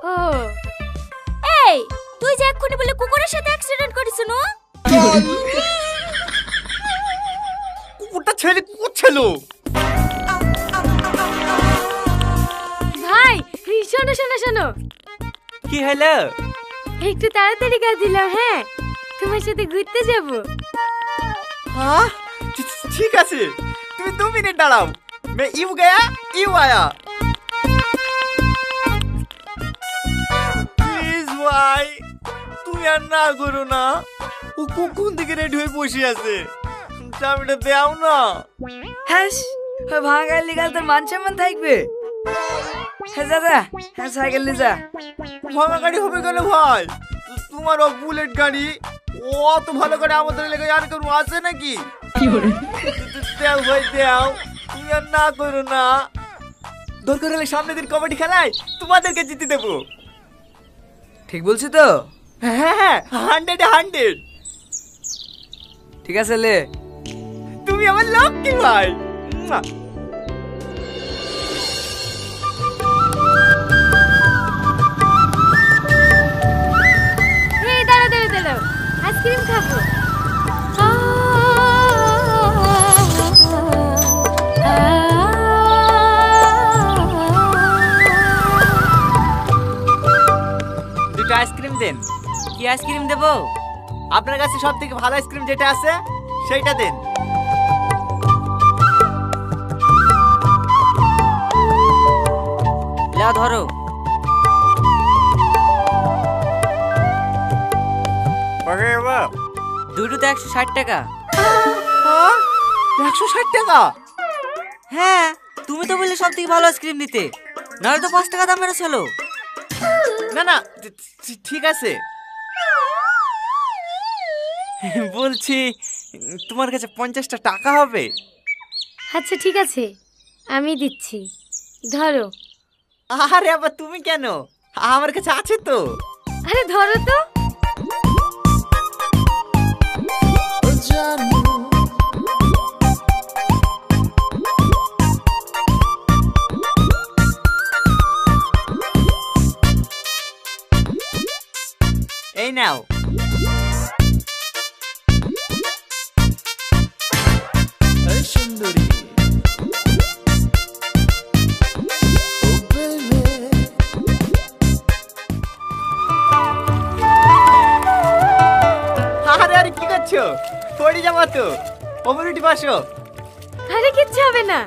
ও এই তুই যে এক্ষুনি বলে কুকুরের সাথে অ্যাক্সিডেন্ট করিস না? কুকুরটা ছেলে কুকুর ছিল। ভাই শোনো শোনো শোনো, কি হলো? একটু তাড়াতাড়ি গা দিলাম। হ্যাঁ, তোমার সাথে ঘুরতে যাব। हाँ ठीक है, तुम 2 मिनट दाड़ाओ, मैं यू गया यू आया। प्लीज भाई तुम यार ना करो ना, वो कौन दिखे रेडी हुए বসে আছে, চাবিটা দাও না। হ্যাঁ ভাঙা লিগাল তোর মান সম্মান থাকবে। হ্যাঁ দাদা, হ্যাঁ সাইকেল নিয়ে যা। ভাঙা গাড়ি হবে কেন ভাই? তোমার বুলেট গাড়ি, ও তো ভালো করে আমাদের লেগে আর কেউ আছে নাকি? দেও ভাই দেও, তুমি আর না করো না। দরকার হলে সামনের দিন কবাডি খেলায় তোমাদেরকে জিতে দেবো। ঠিক বলছি তো? হ্যাঁ হ্যাঁ 100 ঠিক আছে লে। তুমি আমার লক্ষ্মী ভাই। এই দাঁড়াও দাঁড়াও দাঁড়াও, আইসক্রিম খাবো। দুটো আইসক্রিম দেন। কি আইসক্রিম দেবো? আপনার কাছে সব থেকে ভালো আইসক্রিম যেটা আছে সেইটা দেন। লা ধরো। দুটোতে 160 টাকা। 160 টাকা? হ্যাঁ, তুমি তো বললে সব থেকে ভালো আইসক্রিম দিতে, নাহলে তো 5 টাকা দাম মেরে চলো। না না ঠিক আছে, বলছি তোমার কাছে 50টা টাকা হবে? আচ্ছা ঠিক আছে, আমি দিচ্ছি, ধরো। আরে আবার তুমি কেন, আমার কাছে আছে তো। আরে ধরো তো। এই নাও। সুন্দরী আরে আরে কি করছো? পড়ে যাবো তো, ওপরে উঠে বসো। আরে কিচ্ছু হবে না,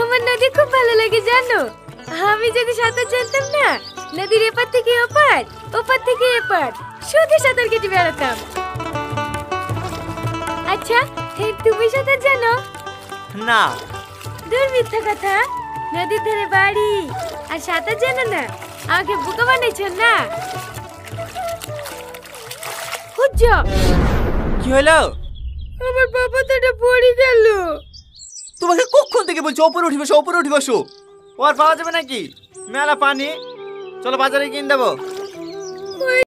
আমার নদী খুব ভালো লাগে জানো। আমি যদি সাঁতার জানতাম না, নদীর এপার থেকে ওপার, ওপার থেকে এপার শুধু সাঁতার কেটে বেড়াতাম। আচ্ছা তুমি সাঁতার জানো? না। দূর মিথ্যা কথা, নদীর ধারে বাড়ি আর সাঁতার জানো না? আমাকে বোকা বানাইছো না? কি হলো? আমার বাবা তো পড়ে গেল। তোমাকে কখন থেকে বলছো ওপরে উঠে বসো, ওপরে উঠে বসো। ও আর পাওয়া যাবে নাকি? মেলা পানি, চলো বাজারে কিনে দেবো।